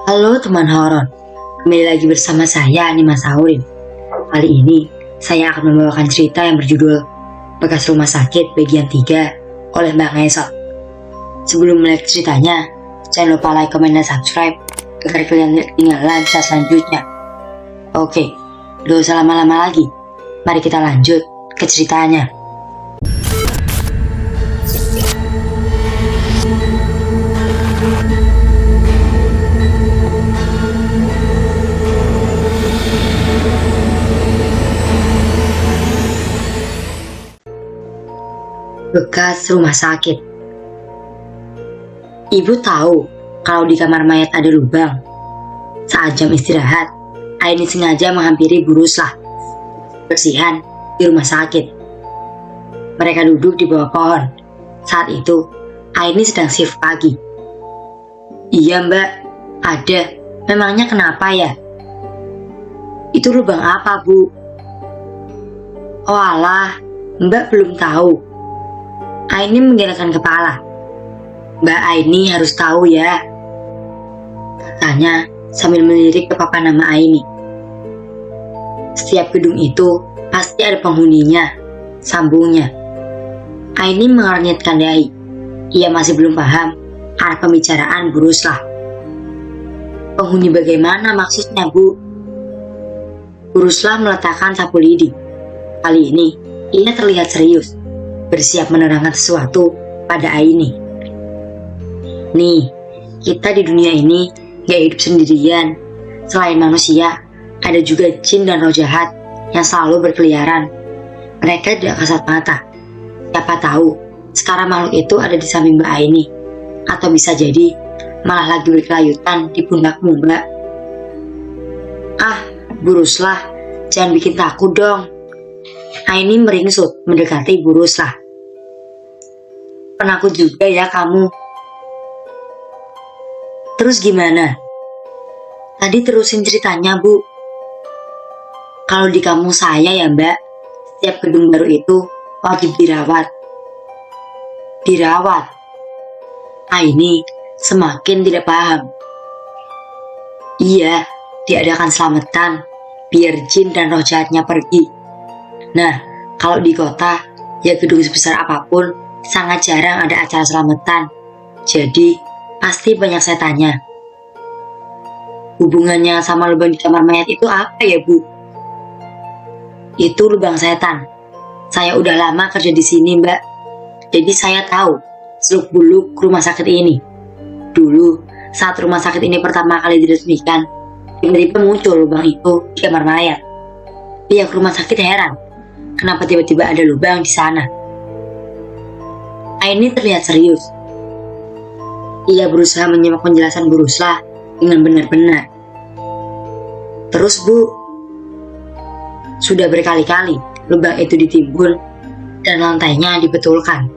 Halo teman horor, kembali lagi bersama saya Anima Saurin. Kali ini saya akan membawakan cerita yang berjudul Bekas Rumah Sakit bagian 3 oleh Mbak Ngesot. Sebelum mulai ceritanya, jangan lupa like, comment, dan subscribe agar kalian tidak ketinggalan cerita selanjutnya. Oke, gak usah lama-lama lagi, mari kita lanjut ke ceritanya. Bekas rumah sakit. Ibu tahu kalau di kamar mayat ada lubang. Saat jam istirahat, Aini sengaja menghampiri Bu Ruslah, bersihan di rumah sakit. Mereka duduk di bawah pohon. Saat itu, Aini sedang shift pagi. Iya Mbak, ada. Memangnya kenapa ya? Itu lubang apa Bu? Oh alah, Mbak belum tahu. Aini menggelengkan kepala. Mbak Aini harus tahu ya, katanya sambil melirik ke papan nama Aini. Setiap gedung itu pasti ada penghuninya, sambungnya. Aini mengernyitkan dahi. Ia masih belum paham arah pembicaraan Bu Ruslah. Penghuni bagaimana maksudnya Bu? Bu Ruslah meletakkan sapu lidi. Kali ini ia terlihat serius, bersiap menerangkan sesuatu pada Aini. Nih, kita di dunia ini gak hidup sendirian. Selain manusia, ada juga jin dan roh jahat yang selalu berkeliaran. Mereka tidak kasat mata. Siapa tahu, sekarang makhluk itu ada di samping Mbak Aini. Atau bisa jadi, malah lagi berkelayutan di pundakmu Mbak. Ah, Bu Ruslah, jangan bikin takut dong. Aini meringsut mendekati Bu Ruslah. Penakut juga ya kamu. Terus gimana? Tadi terusin ceritanya Bu. Kalau di kampung saya ya Mbak, setiap gedung baru itu wajib dirawat. Dirawat? Aini semakin tidak paham. Iya, diadakan selamatan biar jin dan roh jahatnya pergi. Nah, kalau di kota, ya gedung sebesar apapun, sangat jarang ada acara selamatan. Jadi, pasti banyak setannya. Hubungannya sama lubang di kamar mayat itu apa ya, Bu? Itu lubang setan. Saya udah lama kerja di sini, Mbak. Jadi saya tahu seluk-beluk rumah sakit ini. Dulu, saat rumah sakit ini pertama kali diresmikan, tiba-tiba muncul lubang itu di kamar mayat. Pihak rumah sakit heran. Kenapa tiba-tiba ada lubang di sana? Aini terlihat serius. Ia berusaha menyimak penjelasan Bu Ruslah dengan benar-benar. Terus Bu, sudah berkali-kali lubang itu ditimbun dan lantainya dibetulkan.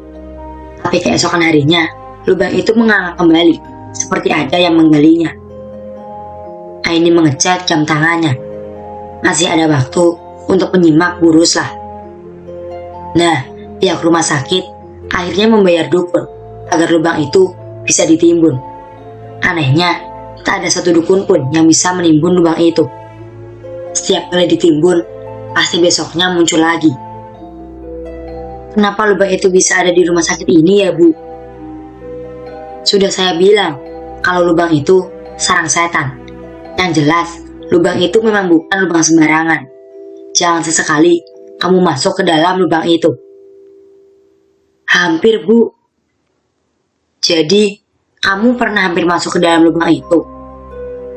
Tapi keesokan harinya, lubang itu menganga kembali, seperti ada yang menggalinya. Aini mengecek jam tangannya. Masih ada waktu untuk menyimak Bu Ruslah. Nah, pihak rumah sakit akhirnya membayar dukun agar lubang itu bisa ditimbun. Anehnya, tak ada satu dukun pun yang bisa menimbun lubang itu. Setiap kali ditimbun, pasti besoknya muncul lagi. Kenapa lubang itu bisa ada di rumah sakit ini ya Bu? Sudah saya bilang, kalau lubang itu sarang setan. Yang jelas, lubang itu memang bukan lubang sembarangan. Jangan sesekali kamu masuk ke dalam lubang itu. Hampir Bu. Jadi, kamu pernah hampir masuk ke dalam lubang itu?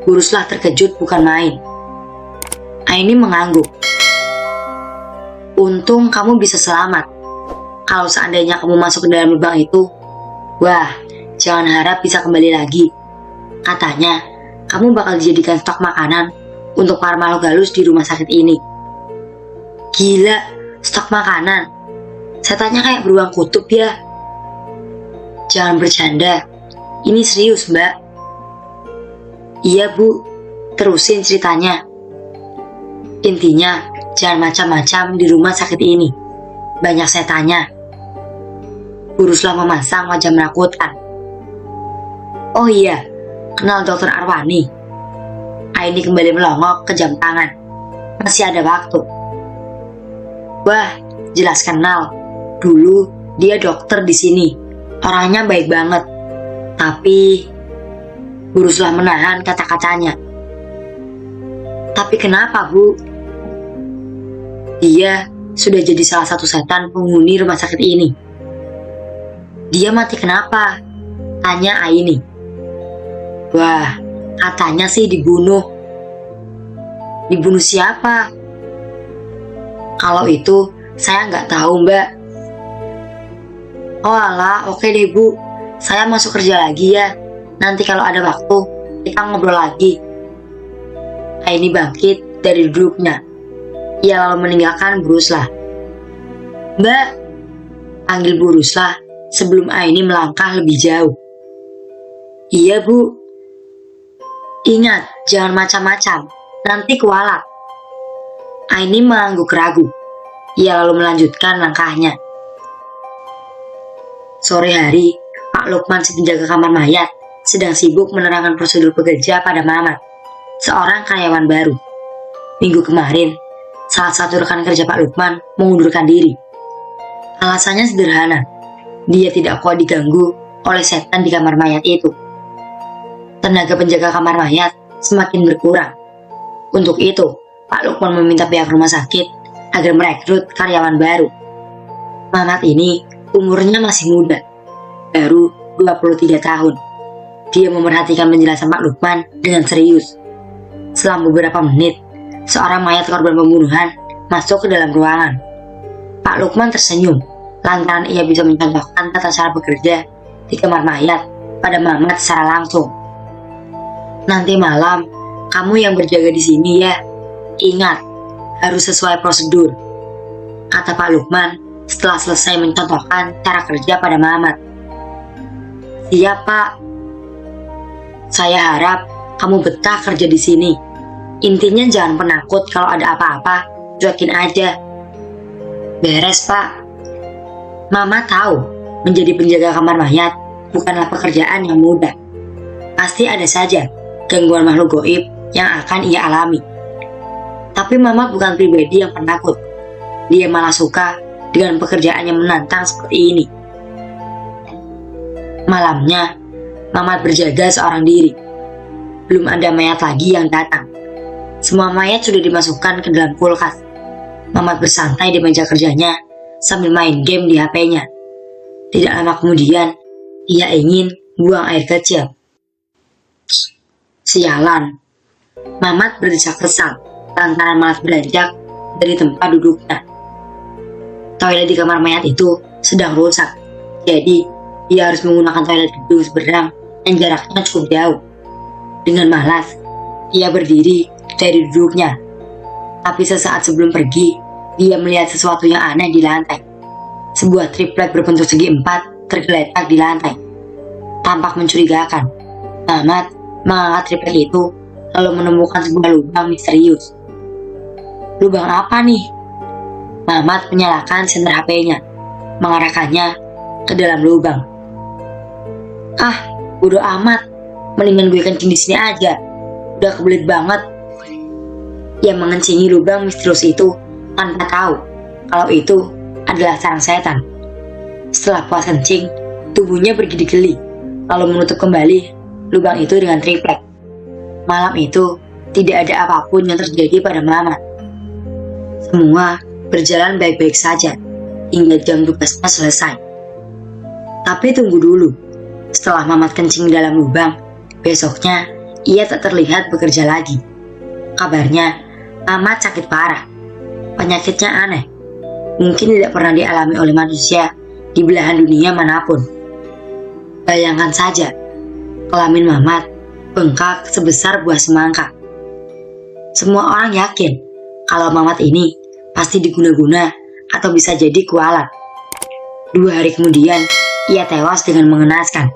Bu Ruslah terkejut bukan main. Aini mengangguk. Untung kamu bisa selamat. Kalau seandainya kamu masuk ke dalam lubang itu, wah, jangan harap bisa kembali lagi. Katanya, kamu bakal dijadikan stok makanan untuk para makhluk halus di rumah sakit ini. Gila, stok makanan. Setannya kayak beruang kutub ya. Jangan bercanda. Ini serius Mbak. Iya Bu, terusin ceritanya. Intinya, jangan macam-macam di rumah sakit ini. Banyak setannya. Bu Ruslah memasang wajah menakutkan. Oh iya, kenal Dokter Arwani? Aini kembali melongok ke jam tangan. Masih ada waktu. Wah, jelas kenal. Dulu dia dokter di sini. Orangnya baik banget. Tapi Bu Ruslah menahan kata-katanya. Tapi kenapa, Bu? Dia sudah jadi salah satu setan penghuni rumah sakit ini. Dia mati kenapa? Tanya Aini. Wah, katanya sih dibunuh. Dibunuh siapa? Kalau itu saya nggak tahu, Mbak. Oh alah, oke deh Bu. Saya masuk kerja lagi ya. Nanti kalau ada waktu, kita ngobrol lagi. Aini bangkit dari duduknya. Ia lalu meninggalkan Bu Ruslah. Mbak, panggil Bu Ruslah sebelum Aini melangkah lebih jauh. Iya Bu. Ingat, jangan macam-macam. Nanti kualat. Aini mengangguk ragu. Ia lalu melanjutkan langkahnya. Sore hari, Pak Lukman si penjaga kamar mayat sedang sibuk menerangkan prosedur bekerja pada Mamat, seorang karyawan baru. Minggu kemarin, salah satu rekan kerja Pak Lukman mengundurkan diri. Alasannya sederhana, dia tidak kuat diganggu oleh setan di kamar mayat itu. Tenaga penjaga kamar mayat semakin berkurang. Untuk itu, Pak Lukman meminta pihak rumah sakit agar merekrut karyawan baru. Mamat ini umurnya masih muda, baru 23 tahun. Dia memerhatikan penjelasan Pak Lukman dengan serius. Selang beberapa menit, seorang mayat korban pembunuhan masuk ke dalam ruangan. Pak Lukman tersenyum lantaran ia bisa mencontohkan tata cara bekerja di kamar mayat pada Mamat secara langsung. Nanti malam, kamu yang berjaga di sini ya. Ingat, harus sesuai prosedur, kata Pak Lukman setelah selesai mencontohkan cara kerja pada Mamat. Siap, Pak. Saya harap kamu betah kerja di sini. Intinya jangan penakut kalau ada apa-apa, cuekin aja. Beres, Pak. Mama tahu menjadi penjaga kamar mayat bukanlah pekerjaan yang mudah. Pasti ada saja gangguan makhluk goib yang akan ia alami. Tapi Mama bukan pribadi yang penakut. Dia malah suka dengan pekerjaan yang menantang seperti ini. Malamnya, Mamat berjaga seorang diri. Belum ada mayat lagi yang datang. Semua mayat sudah dimasukkan ke dalam kulkas. Mamat bersantai di meja kerjanya sambil main game di HP-nya. Tidak lama kemudian, ia ingin buang air kecil. Sialan. Mamat berdesak kesal lantaran malas beranjak dari tempat duduknya. Toilet di kamar mayat itu sedang rusak, jadi ia harus menggunakan toilet gedung seberang yang jaraknya cukup jauh. Dengan malas, ia berdiri dari duduknya. Tapi sesaat sebelum pergi, dia melihat sesuatu yang aneh di lantai. Sebuah triplek berbentuk segi empat tergeletak di lantai. Tampak mencurigakan. Mamat mengangkat triplek itu lalu menemukan sebuah lubang misterius. Lubang apa nih? Mamat menyalakan senter HP-nya, mengarahkannya ke dalam lubang. Ah, bodo amat. Mendingan gue kencing di sini aja. Udah kebelet banget. Ia mengencingi lubang misterius itu tanpa tahu kalau itu adalah sarang setan. Setelah puas kencing, tubuhnya bergedi-geli, lalu menutup kembali lubang itu dengan triplek. Malam itu tidak ada apapun yang terjadi pada Mamat. Semua berjalan baik-baik saja hingga jam tugasnya selesai. Tapi tunggu dulu. Setelah Mamat kencing dalam lubang, besoknya ia tak terlihat bekerja lagi. Kabarnya Mamat sakit parah. Penyakitnya aneh. Mungkin tidak pernah dialami oleh manusia di belahan dunia manapun. Bayangkan saja, kelamin Mamat bengkak sebesar buah semangka. Semua orang yakin kalau Mamat ini pasti diguna-guna atau bisa jadi kualat. 2 hari kemudian, ia tewas dengan mengenaskan.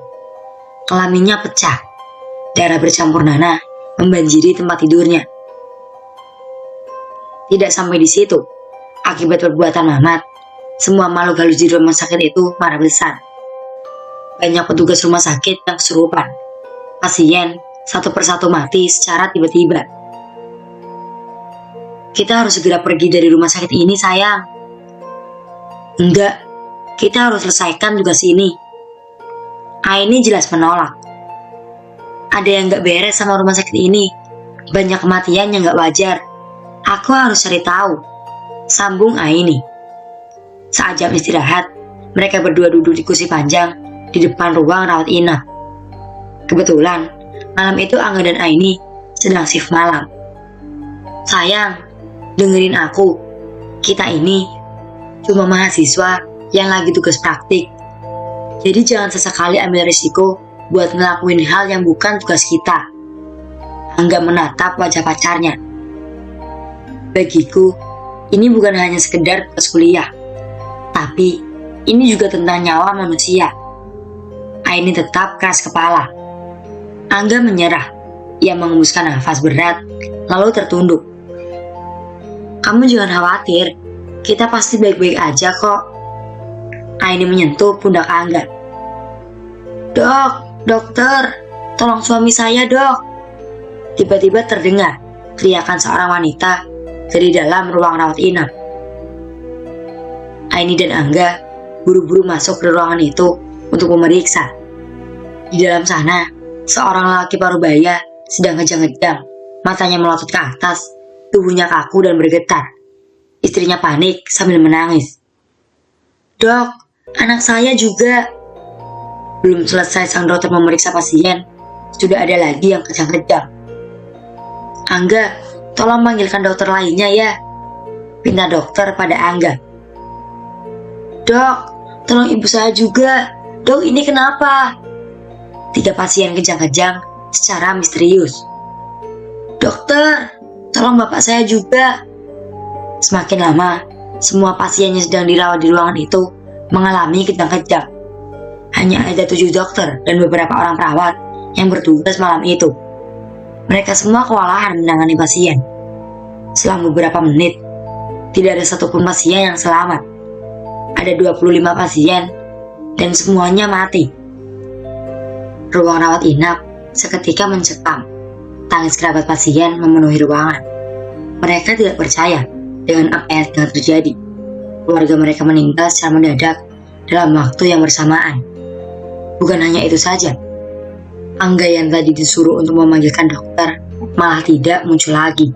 Kelaminnya pecah. Darah bercampur nanah membanjiri tempat tidurnya. Tidak sampai di situ. Akibat perbuatan Mamat, semua makhluk halus di rumah sakit itu marah besar. Banyak petugas rumah sakit yang kesurupan. Pasien satu persatu mati secara tiba-tiba. kita harus segera pergi dari rumah sakit ini, sayang. Enggak, kita harus selesaikan tugas ini. Aini jelas menolak. Ada yang gak beres sama rumah sakit ini. Banyak kematian yang gak wajar. Aku harus cari tahu, sambung Aini. Saat jam istirahat, mereka berdua duduk di kursi panjang di depan ruang rawat inap. Kebetulan, malam itu Angga dan Aini sedang shift malam. Sayang, dengerin aku. Kita ini cuma mahasiswa yang lagi tugas praktik. Jadi jangan sesekali ambil risiko buat ngelakuin hal yang bukan tugas kita. Angga menatap wajah pacarnya. Bagiku, ini bukan hanya sekedar tugas kuliah, tapi ini juga tentang nyawa manusia. Aini tetap keras kepala. Angga menyerah. Ia mengembuskan nafas berat, lalu tertunduk. Kamu jangan khawatir, kita pasti baik-baik aja kok. Aini menyentuh pundak Angga. Dok, dokter, tolong suami saya dok. Tiba-tiba terdengar teriakan seorang wanita dari dalam ruang rawat inap. Aini dan Angga buru-buru masuk ke ruangan itu untuk memeriksa. Di dalam sana, seorang lelaki parubaya sedang kejang-kejang, matanya melotot ke atas, tubuhnya kaku dan bergetar. Istrinya panik sambil menangis. Dok, anak saya juga. Belum selesai sang dokter memeriksa pasien, sudah ada lagi yang kejang-kejang. Angga, tolong panggilkan dokter lainnya ya, pinta dokter pada Angga. Dok, tolong ibu saya juga. Dok, ini kenapa? 3 pasien kejang-kejang secara misterius. Dokter, tolong bapak saya juga. Semakin lama, semua pasien yang sedang dirawat di ruangan itu mengalami kejang-kejang. Hanya ada 7 dokter dan beberapa orang perawat yang bertugas malam itu. Mereka semua kewalahan menangani pasien. Selama beberapa menit, tidak ada satupun pasien yang selamat. Ada 25 pasien dan semuanya mati. Ruang rawat inap seketika mencekam. Tangis kerabat pasien memenuhi ruangan. Mereka tidak percaya dengan apa yang sedang terjadi. Keluarga mereka meninggal secara mendadak dalam waktu yang bersamaan. Bukan hanya itu saja, Angga yang tadi disuruh untuk memanggilkan dokter malah tidak muncul lagi.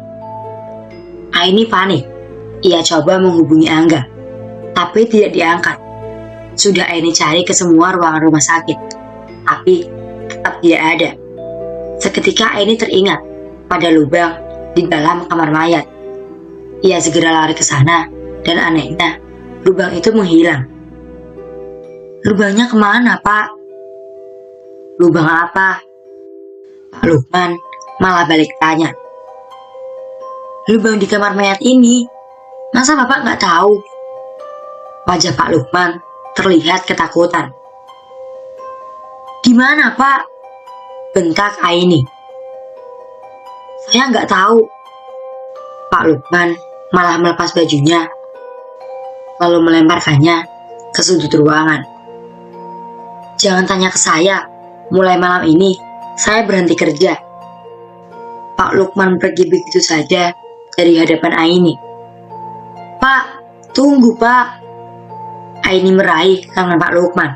Aini panik. Ia coba menghubungi Angga, tapi tidak diangkat. Sudah Aini cari ke semua ruangan rumah sakit, tapi tetap tidak ada. Seketika Aini teringat pada lubang di dalam kamar mayat. Ia segera lari ke sana dan anehnya lubang itu menghilang. Lubangnya kemana, Pak? Lubang apa? Pak Lukman malah balik tanya. Lubang di kamar mayat ini, masa Bapak nggak tahu? Wajah Pak Lukman terlihat ketakutan. Di mana, Pak? Bentak Aini. Saya nggak tahu. Pak Lukman malah melepas bajunya, lalu melemparkannya ke sudut ruangan. Jangan tanya ke saya. Mulai malam ini, saya berhenti kerja. Pak Lukman pergi begitu saja dari hadapan Aini. Pak, tunggu Pak. Aini meraih tangan Pak Lukman.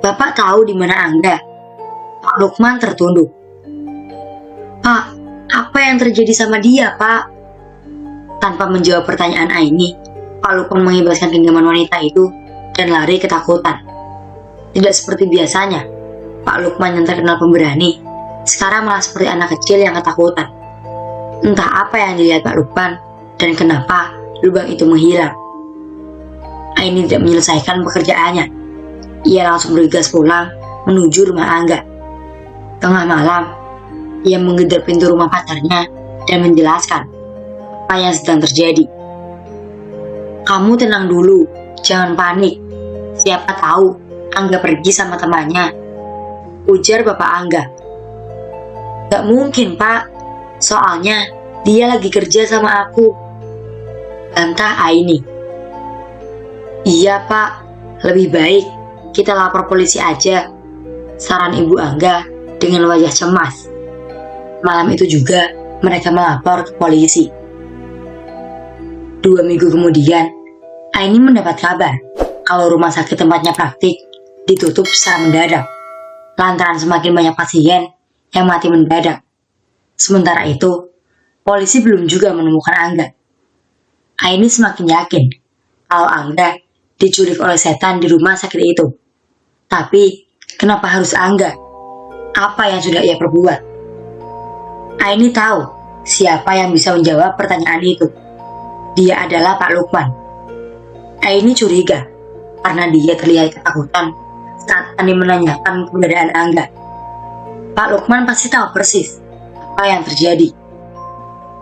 Bapak tahu di mana Angga? Pak Lukman tertunduk. Pak, apa yang terjadi sama dia, Pak? Tanpa menjawab pertanyaan Aini, Pak Lukman mengibaskan genggaman wanita itu dan lari ketakutan. Tidak seperti biasanya, Pak Lukman yang terkenal pemberani, sekarang malah seperti anak kecil yang ketakutan. Entah apa yang dilihat Pak Lukman dan kenapa lubang itu menghilang. Aini tidak menyelesaikan pekerjaannya. Ia langsung bergegas pulang menuju rumah Angga. Tengah malam, ia menggedor pintu rumah pacarnya dan menjelaskan apa yang sedang terjadi. Kamu tenang dulu, jangan panik. Siapa tahu Angga pergi sama temannya, ujar Bapak Angga. Gak mungkin, Pak. Soalnya dia lagi kerja sama aku, bantah Aini. Iya, Pak. Lebih baik kita lapor polisi aja, saran Ibu Angga dengan wajah cemas. Malam itu juga mereka melapor ke polisi. 2 minggu kemudian, Aini mendapat kabar kalau rumah sakit tempatnya praktik ditutup secara mendadak, lantaran semakin banyak pasien yang mati mendadak. Sementara itu, polisi belum juga menemukan Angga. Aini semakin yakin kalau Angga diculik oleh setan di rumah sakit itu. Tapi, kenapa harus Angga? Apa yang sudah ia perbuat? Aini tahu siapa yang bisa menjawab pertanyaan itu. Dia adalah Pak Lukman. Aini curiga karena dia terlihat ketakutan saat Aini menanyakan keberadaan Angga. Pak Lukman pasti tahu persis apa yang terjadi.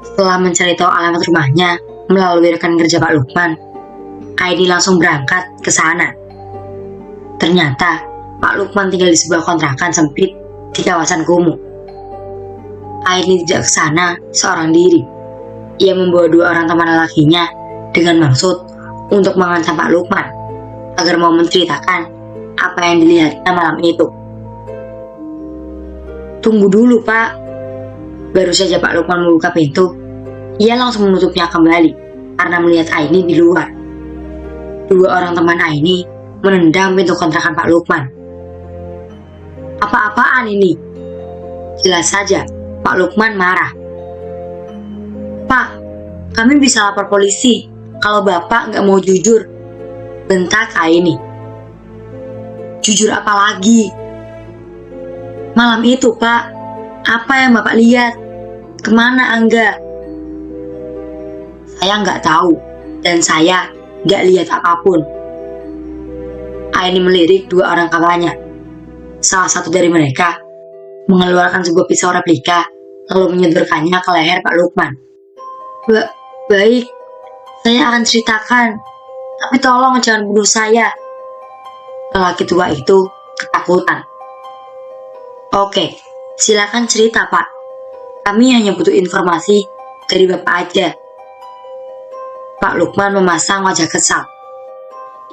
Setelah mencari tahu alamat rumahnya melalui rekan kerja Pak Lukman, Aini langsung berangkat ke sana. Ternyata Pak Lukman tinggal di sebuah kontrakan sempit di kawasan kumuh. Aini tidak ke sana seorang diri. Ia membawa 2 orang teman lelakinya dengan maksud untuk mengancam Pak Lukman agar mau menceritakan apa yang dilihatnya malam itu. Tunggu dulu, Pak. Baru saja Pak Lukman membuka pintu, ia langsung menutupnya kembali karena melihat Aini di luar. 2 orang teman Aini menendang pintu kontrakan Pak Lukman. Apa-apaan ini? Jelas saja Pak Lukman marah. Pak, kami bisa lapor polisi kalau Bapak nggak mau jujur, bentak Aini. Jujur apa lagi? Malam itu, Pak, apa yang Bapak lihat? Kemana Angga? Saya nggak tahu, dan saya nggak lihat apapun. Aini melirik 2 orang kawannya. Salah satu dari mereka mengeluarkan sebuah pisau replika lalu menyodorkannya ke leher Pak Lukman. Baik, saya akan ceritakan, tapi tolong jangan bunuh saya. Lelaki tua itu ketakutan. Oke, silakan cerita, Pak. Kami hanya butuh informasi dari Bapak aja. Pak Lukman memasang wajah kesal.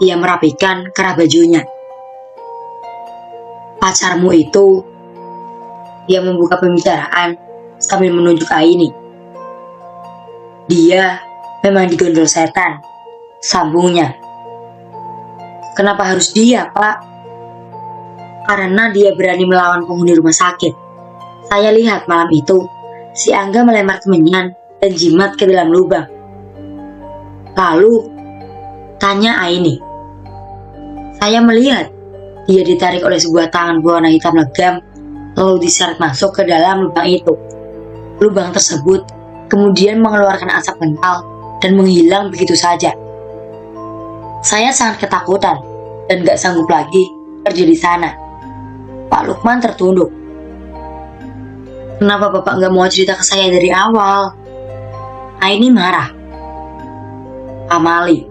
Ia merapikan kerah bajunya. Pacarmu itu, dia membuka pembicaraan sambil menunjuk Aini. Dia memang digondol setan, sambungnya. Kenapa harus dia, Pak? Karena dia berani melawan penghuni rumah sakit. Saya lihat malam itu, si Angga melempar kemenyan dan jimat ke dalam lubang. Lalu, tanya Aini. Saya melihat dia ditarik oleh sebuah tangan berwarna hitam legam, lalu diseret masuk ke dalam lubang itu. Lubang tersebut kemudian mengeluarkan asap kental dan menghilang begitu saja. Saya sangat ketakutan dan gak sanggup lagi kerja di sana. Pak Lukman tertunduk. Kenapa Bapak gak mau cerita ke saya dari awal? Aini marah. Amali,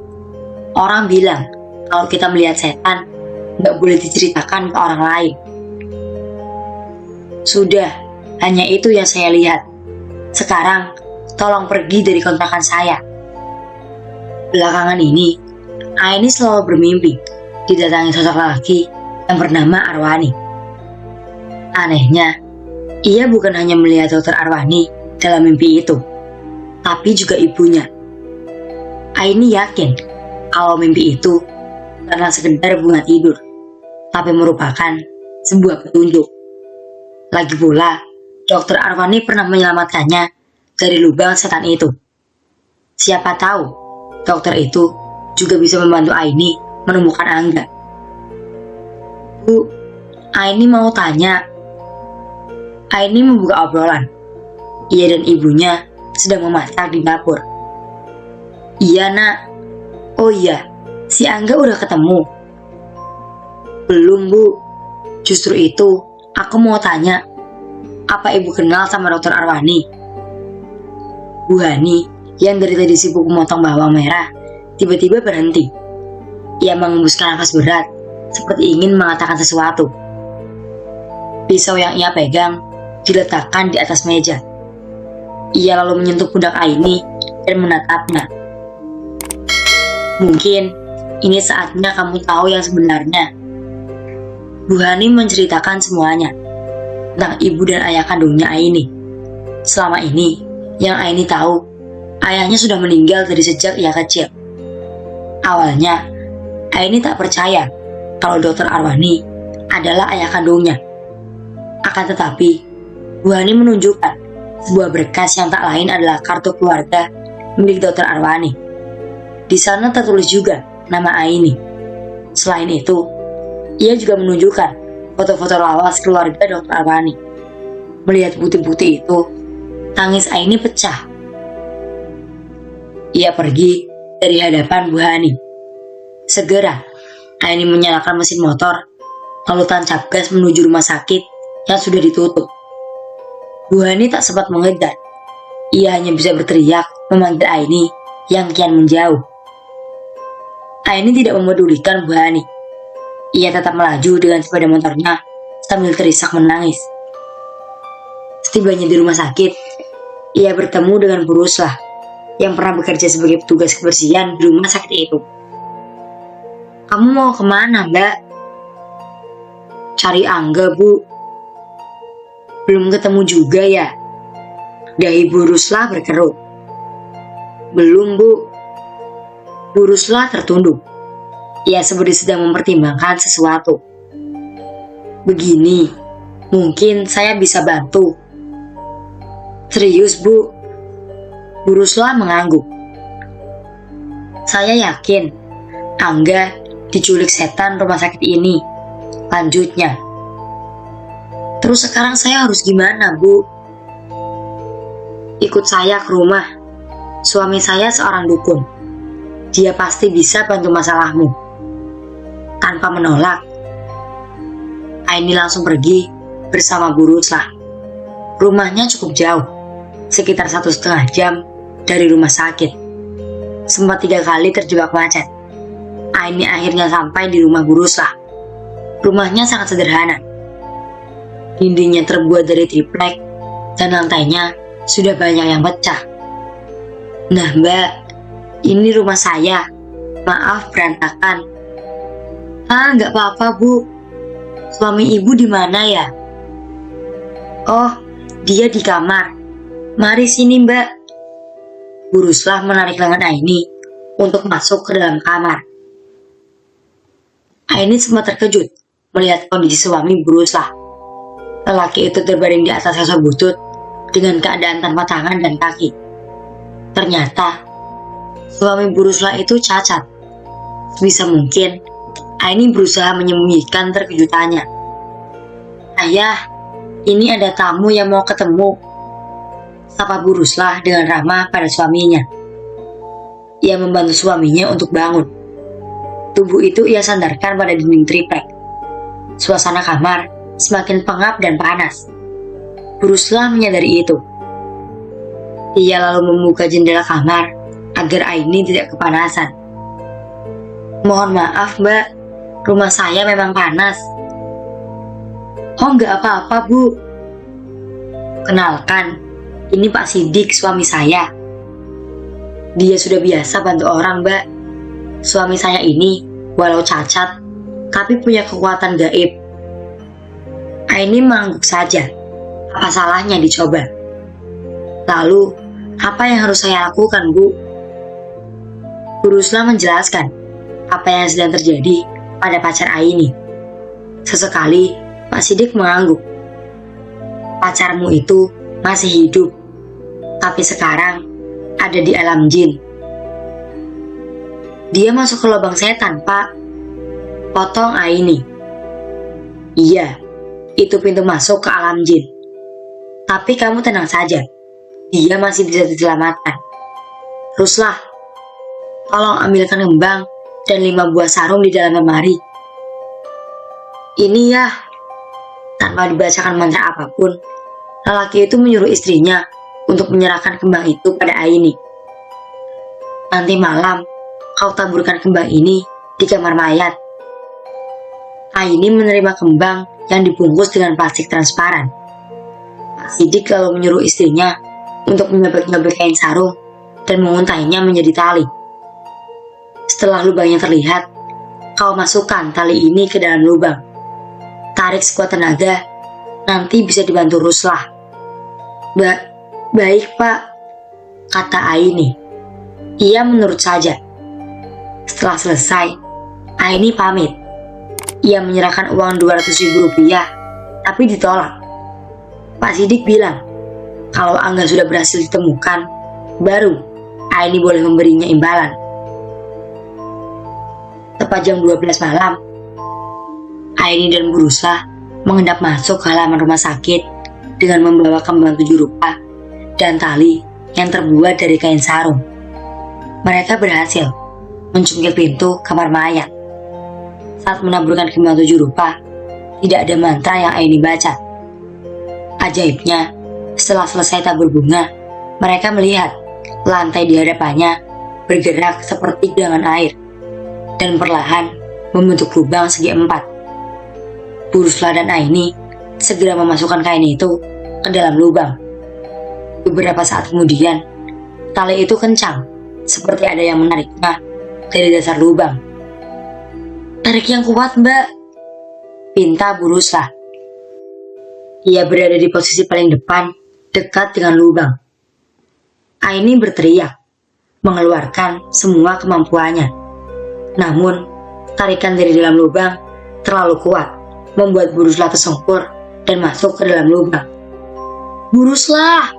orang bilang kalau kita melihat setan gak boleh diceritakan ke orang lain. Sudah, hanya itu yang saya lihat. Sekarang, tolong pergi dari kontrakan saya. Belakangan ini, Aini selalu bermimpi didatangi sosok lelaki yang bernama Arwani. Anehnya, ia bukan hanya melihat dokter Arwani dalam mimpi itu, tapi juga ibunya. Aini yakin kalau mimpi itu bukanlah sekedar bunga tidur, tapi merupakan sebuah petunjuk. Lagi pula, dokter Arwani pernah menyelamatkannya dari lubang setan itu. Siapa tahu, dokter itu juga bisa membantu Aini menemukan Angga. Bu, Aini mau tanya. Aini membuka obrolan. Ia dan ibunya sedang memasak di dapur. Iya, Nak. Oh iya, si Angga udah ketemu. Belum, Bu. Justru itu, aku mau tanya. Apa ibu kenal sama dokter Arwani? Bu Hani, yang dari tadi sibuk memotong bawang merah, tiba-tiba berhenti. Ia mengembuskan nafas berat, seperti ingin mengatakan sesuatu. Pisau yang ia pegang diletakkan di atas meja. Ia lalu menyentuh pundak Aini dan menatapnya. Mungkin ini saatnya kamu tahu yang sebenarnya. Bu Hani menceritakan semuanya tentang ibu dan ayah kandungnya Aini. Selama ini, yang Aini tahu, Ayahnya sudah meninggal dari sejak ia kecil. Awalnya, Aini tak percaya kalau Dokter Arwani adalah ayah kandungnya. Akan tetapi, Bu Hani menunjukkan sebuah berkas yang tak lain adalah kartu keluarga milik Dokter Arwani. Di sana tertulis juga nama Aini. Selain itu, ia juga menunjukkan foto-foto lawas keluarga Dokter Arwani. Melihat bukti-bukti itu, tangis Aini pecah. Ia pergi dari hadapan Bu Hani. Segera, Aini menyalakan mesin motor, lalu tancap gas menuju rumah sakit yang sudah ditutup. Bu Hani tak sempat mengejar. Ia hanya bisa berteriak memanggil Aini yang kian menjauh. Aini tidak memedulikan Bu Hani. Ia tetap melaju dengan sepeda motornya sambil terisak menangis. Setibanya di rumah sakit, ia bertemu dengan Bu Ruslah yang pernah bekerja sebagai petugas kebersihan di rumah sakit itu. "Kamu mau kemana, Mbak?" "Cari Angga, Bu." "Belum ketemu juga ya?" Dahi Bu Ruslah berkerut. "Belum, Bu." Bu Ruslah tertunduk. Ia seperti sedang mempertimbangkan sesuatu. "Begini, mungkin saya bisa bantu." "Serius, Bu?" Bu Ruslah mengangguk. "Saya yakin Angga diculik setan rumah sakit ini," lanjutnya. "Terus sekarang saya harus gimana, Bu?" "Ikut saya ke rumah. Suami saya seorang dukun. Dia pasti bisa bantu masalahmu." Tanpa menolak, Aini langsung pergi bersama Bu Ruslah. Rumahnya cukup jauh, sekitar 1,5 jam dari rumah sakit. Sempat 3 kali terjebak macet. Aini akhirnya sampai di rumah Bu Ruslah. Rumahnya sangat sederhana. Dindingnya terbuat dari triplek dan lantainya sudah banyak yang pecah. "Nah, Mbak, ini rumah saya. Maaf berantakan." "Ah, nggak apa-apa, Bu. Suami Ibu di mana ya?" "Oh, dia di kamar. Mari sini, Mbak." Bu Ruslah menarik lengan Aini untuk masuk ke dalam kamar. Aini sempat terkejut melihat kondisi suami Bu Ruslah. Lelaki itu terbaring di atas kasur butut dengan keadaan tanpa tangan dan kaki. Ternyata, suami Bu Ruslah itu cacat. Sebisa mungkin, Aini berusaha menyembunyikan terkejutannya. "Ayah, ini ada tamu yang mau ketemu," sapa Bu Ruslah dengan ramah pada suaminya. Ia membantu suaminya untuk bangun. Tubuh itu ia sandarkan pada dinding triplek. Suasana kamar semakin pengap dan panas. Bu Ruslah menyadari itu. Ia lalu membuka jendela kamar agar Aini tidak kepanasan. "Mohon maaf, Mbak. Rumah saya memang panas." "Oh, nggak apa-apa, Bu. Kenalkan, ini Pak Sidik, suami saya. Dia sudah biasa bantu orang, Mbak. Suami saya ini, walau cacat, tapi punya kekuatan gaib." Aini mengangguk saja. Apa salahnya dicoba? "Lalu, apa yang harus saya lakukan, Bu?" Bu Ruslah menjelaskan apa yang sedang terjadi pada pacar Aini. Sesekali, Pak Sidik mengangguk. "Pacarmu itu masih hidup, tapi sekarang ada di alam jin." "Dia masuk ke lubang setan, Pak," potong Aini. "Iya, itu pintu masuk ke alam jin. Tapi kamu tenang saja, dia masih bisa diselamatkan. Ruslah, tolong ambilkan kembang dan 5 buah sarung di dalam lemari." "Ini ya." Tanpa dibacakan mantra apapun, lelaki itu menyuruh istrinya untuk menyerahkan kembang itu pada Aini. "Nanti malam, kau taburkan kembang ini di kamar mayat." Aini menerima kembang yang dibungkus dengan plastik transparan. Pak Sidik lalu menyuruh istrinya untuk menyobek-nyobek kain sarung dan menguntainya menjadi tali. Setelah lubangnya terlihat, kau masukkan tali ini ke dalam lubang. Tarik sekuat tenaga, nanti bisa dibantu Ruslah. Baik, Pak." kata Aini. Ia menurut saja. Setelah selesai, Aini pamit. Ia menyerahkan uang 200.000 rupiah, tapi ditolak. Pak Sidik bilang, kalau Angga sudah berhasil ditemukan, baru Aini boleh memberinya imbalan. Tepat jam 12 malam, Aini dan Bu Ruslah mengendap masuk ke halaman rumah sakit dengan membawa kembang 7 rupa dan tali yang terbuat dari kain sarung. Mereka berhasil mencungkil pintu kamar mayat. Saat menaburkan kembang 7 rupa, tidak ada mantra yang Aini baca. Ajaibnya, setelah selesai tabur bunga, mereka melihat lantai di hadapannya bergerak seperti gedangan air dan perlahan membentuk lubang segi 4. Bu Ruslah dan Aini segera memasukkan kain itu ke dalam lubang. Beberapa saat kemudian, tali itu kencang, seperti ada yang menariknya dari dasar lubang. "Tarik yang kuat, Mbak," pinta Bu Ruslah. Ia berada di posisi paling depan, dekat dengan lubang. Aini berteriak, mengeluarkan semua kemampuannya. Namun, tarikan dari dalam lubang terlalu kuat, membuat Bu Ruslah tersungkur dan masuk ke dalam lubang. "Bu Ruslah!"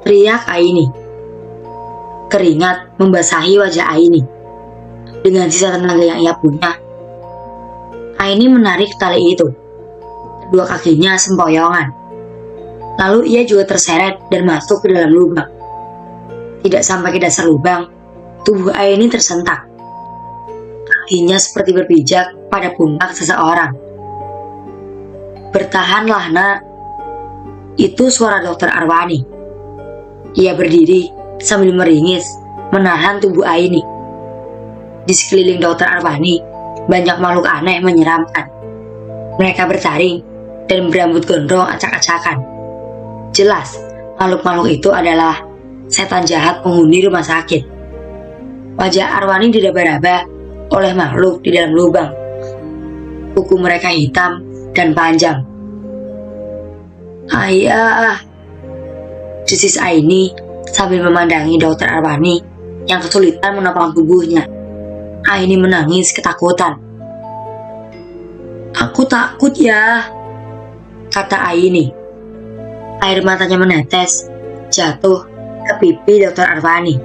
teriak Aini. Keringat membasahi wajah Aini. Dengan sisa tenaga yang ia punya, Aini menarik tali itu. Kedua kakinya sempoyongan. Lalu ia juga terseret dan masuk ke dalam lubang. Tidak sampai ke dasar lubang, tubuh Aini tersentak. Kakinya seperti berpijak pada pundak seseorang. "Bertahanlah, Nak." Itu suara Dokter Arwani. Ia berdiri sambil meringis, menahan tubuh Aini. Di sekeliling Dokter Arwani, banyak makhluk aneh menyeramkan. Mereka bertaring dan berambut gondrong acak-acakan. Jelas, makhluk-makhluk itu adalah setan jahat penghuni rumah sakit. Wajah Arwani diraba-raba oleh makhluk di dalam lubang. Kuku mereka hitam dan panjang. "Ayah!" desis Aini sambil memandangi Dokter Arwani yang kesulitan menopang tubuhnya. Aini menangis ketakutan. "Aku takut ya," kata Aini. Air matanya menetes, jatuh ke pipi Dokter Arwani.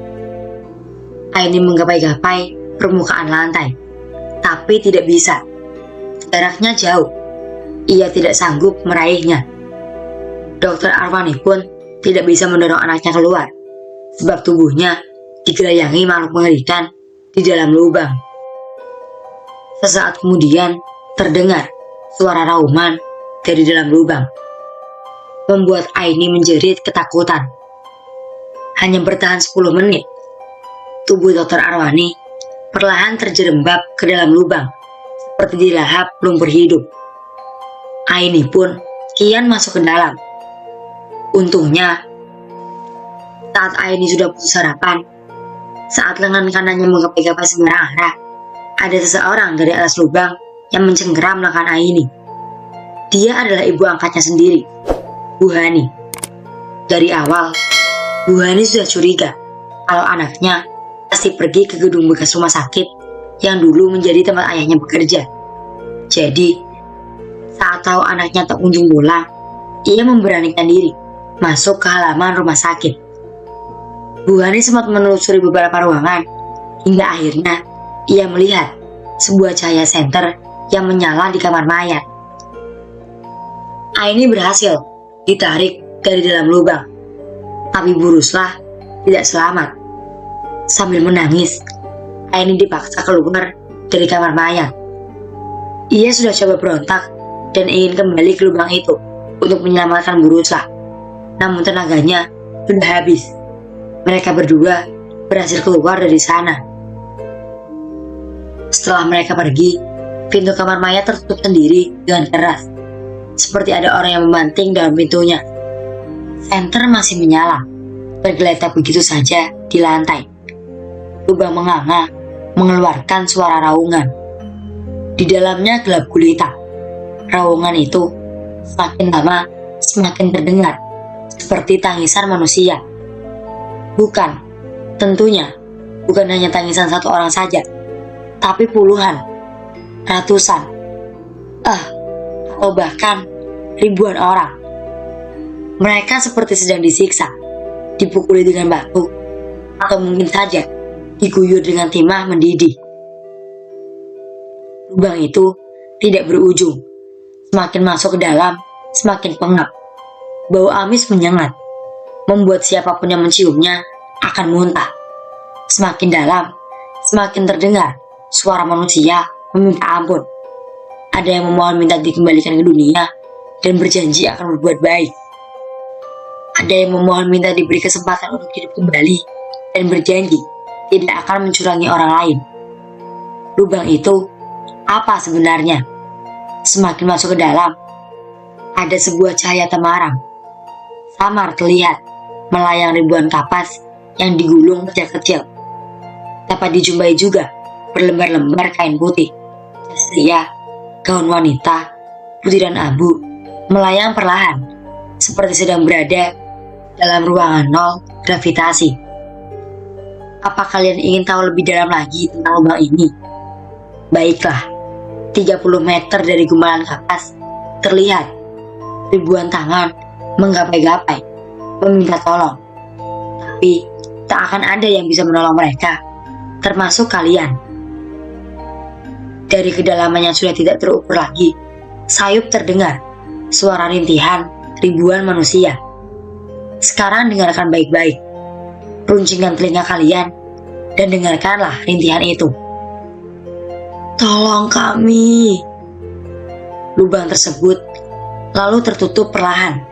Aini menggapai-gapai permukaan lantai, tapi tidak bisa. Jaraknya jauh. Ia tidak sanggup meraihnya. Dokter Arwani pun tidak bisa mendorong anaknya keluar, sebab tubuhnya digerayangi makhluk mengerikan di dalam lubang. Sesaat kemudian terdengar suara rauman dari dalam lubang, membuat Aini menjerit ketakutan. Hanya bertahan 10 menit, tubuh Dokter Arwani perlahan terjerembab ke dalam lubang, seperti dilahap lumpur hidup. Aini pun kian masuk ke dalam. Untungnya, saat Aini sudah putus harapan, saat lengan kanannya menggapai-gapai sembarang arah, ada seseorang dari atas lubang yang mencengkeram lengan Aini. Dia adalah ibu angkatnya sendiri, Bu Hani. Dari awal, Bu Hani sudah curiga kalau anaknya pasti pergi ke gedung bekas rumah sakit yang dulu menjadi tempat ayahnya bekerja. Jadi, saat tahu anaknya tak kunjung pulang, ia memberanikan diri masuk ke halaman rumah sakit. Bu Hani sempat menelusuri beberapa ruangan, hingga akhirnya ia melihat sebuah cahaya senter yang menyala di kamar mayat. Aini berhasil ditarik dari dalam lubang, tapi Bu Ruslah tidak selamat. Sambil menangis, Aini dipaksa keluar dari kamar mayat. Ia sudah coba berontak dan ingin kembali ke lubang itu untuk menyelamatkan Bu Ruslah, namun tenaganya sudah habis. Mereka berdua berhasil keluar dari sana. Setelah mereka pergi, pintu kamar mayat tertutup sendiri dengan keras, seperti ada orang yang membanting dalam pintunya. Senter masih menyala, tergeletak begitu saja di lantai. Lubang menganga, mengeluarkan suara raungan. Di dalamnya gelap gulita. Raungan itu semakin lama semakin terdengar, seperti tangisan manusia. Bukan, tentunya bukan hanya tangisan satu orang saja, tapi puluhan, ratusan, atau bahkan ribuan orang. Mereka seperti sedang disiksa, dipukuli dengan batu, atau mungkin saja diguyur dengan timah mendidih. Lubang itu tidak berujung. Semakin masuk ke dalam, semakin pengap. Bau amis menyengat, membuat siapapun yang menciumnya akan muntah. Semakin dalam, semakin terdengar suara manusia meminta ampun. Ada yang memohon minta dikembalikan ke dunia dan berjanji akan berbuat baik. Ada yang memohon minta diberi kesempatan untuk hidup kembali dan berjanji tidak akan mencurangi orang lain. Lubang itu apa sebenarnya? Semakin masuk ke dalam, ada sebuah cahaya temaram. Samar terlihat melayang ribuan kapas yang digulung kecil-kecil. Dapat dijumpai juga berlembar-lembar kain putih, jas pria, gaun wanita, putih dan abu, melayang perlahan, seperti sedang berada dalam ruangan nol gravitasi. Apa kalian ingin tahu lebih dalam lagi tentang lubang ini? Baiklah, 30 meter dari gumpalan kapas terlihat ribuan tangan menggapai-gapai meminta tolong. Tapi tak akan ada yang bisa menolong mereka, termasuk kalian. Dari kedalaman yang sudah tidak terukur lagi, sayup terdengar suara rintihan ribuan manusia. Sekarang dengarkan baik-baik. Runcingkan telinga kalian dan dengarkanlah rintihan itu. Tolong kami. Lubang tersebut lalu tertutup perlahan.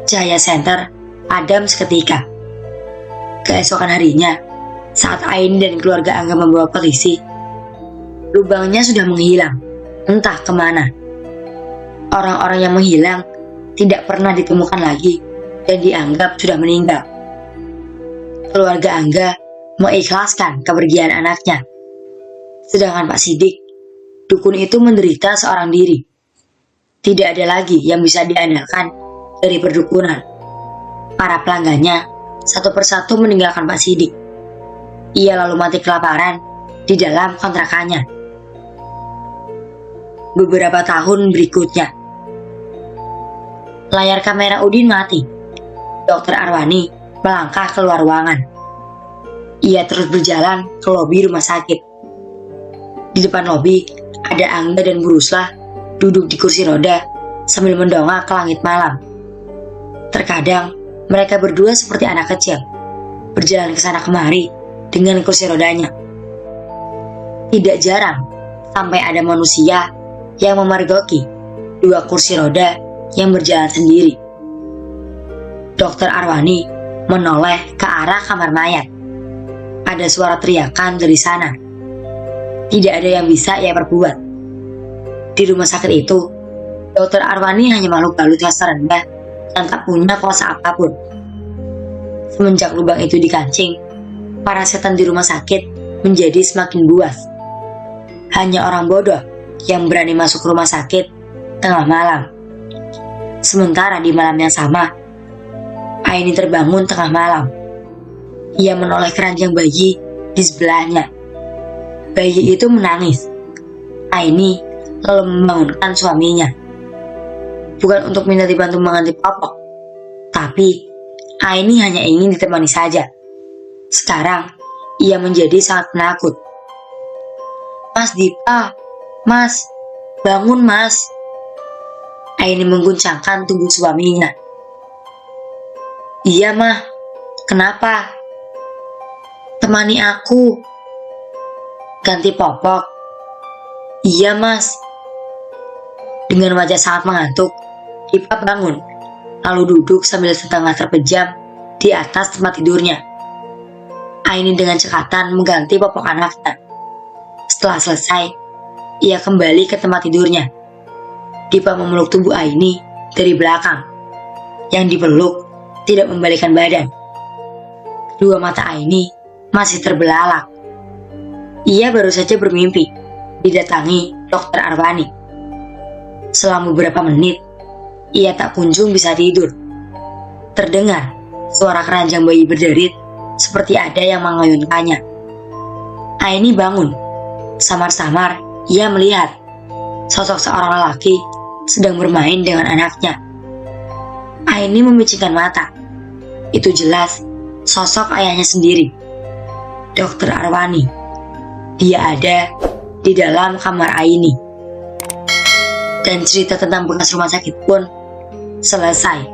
Cahaya senter padam seketika. Keesokan harinya, saat Ain dan keluarga Angga membawa polisi, lubangnya sudah menghilang, entah kemana. Orang-orang yang menghilang tidak pernah ditemukan lagi dan dianggap sudah meninggal. Keluarga Angga mengikhlaskan kepergian anaknya. Sedangkan Pak Sidik, dukun itu menderita seorang diri. Tidak ada lagi yang bisa diandalkan dari perdukunan. Para pelanggannya satu persatu meninggalkan Pak Sidik. Ia lalu mati kelaparan di dalam kontrakannya. Beberapa tahun berikutnya, layar kamera Udin mati. Dokter Arwani melangkah keluar ruangan. Ia terus berjalan ke lobi rumah sakit. Di depan lobi, ada Angga dan Bu Ruslah duduk di kursi roda sambil mendongak ke langit malam. Terkadang, mereka berdua seperti anak kecil, berjalan ke sana kemari dengan kursi rodanya. Tidak jarang, sampai ada manusia yang memergoki dua kursi roda yang berjalan sendiri. Dokter Arwani menoleh ke arah kamar mayat. Ada suara teriakan dari sana. Tidak ada yang bisa ia perbuat. Di rumah sakit itu, Dokter Arwani hanya makhluk balut kelas rendah yang tak punya kuasa apapun. Semenjak lubang itu dikancing, para setan di rumah sakit menjadi semakin buas. Hanya orang bodoh yang berani masuk ke rumah sakit tengah malam. Sementara di malam yang sama, Aini terbangun tengah malam. Ia menoleh keranjang bayi di sebelahnya. Bayi itu menangis. Aini lalu membangunkan suaminya. Bukan untuk minta dibantu mengganti popok, tapi Aini hanya ingin ditemani saja. Sekarang, ia menjadi sangat penakut. Mas Dipa, Mas, bangun Mas. Aini mengguncangkan tubuh suaminya. Iya mah, kenapa? Temani aku. Ganti popok. Iya mas. Dengan wajah sangat mengantuk, Dipa bangun, lalu duduk sambil setengah terpejam di atas tempat tidurnya. Aini dengan cekatan mengganti popok anaknya. Setelah selesai, ia kembali ke tempat tidurnya. Dipa memeluk tubuh Aini dari belakang. Yang dipeluk tidak membalikkan badan. Dua mata Aini masih terbelalak. Ia baru saja bermimpi didatangi Dokter Arwani. Selama beberapa menit, ia tak kunjung bisa tidur. Terdengar suara keranjang bayi berderit seperti ada yang mengayunkannya. Aini bangun. Samar-samar ia melihat sosok seorang lelaki sedang bermain dengan anaknya. Aini memicingkan mata. Itu jelas sosok ayahnya sendiri, Dokter Arwani. Dia ada di dalam kamar Aini. Dan cerita tentang bekas rumah sakit pun selesai.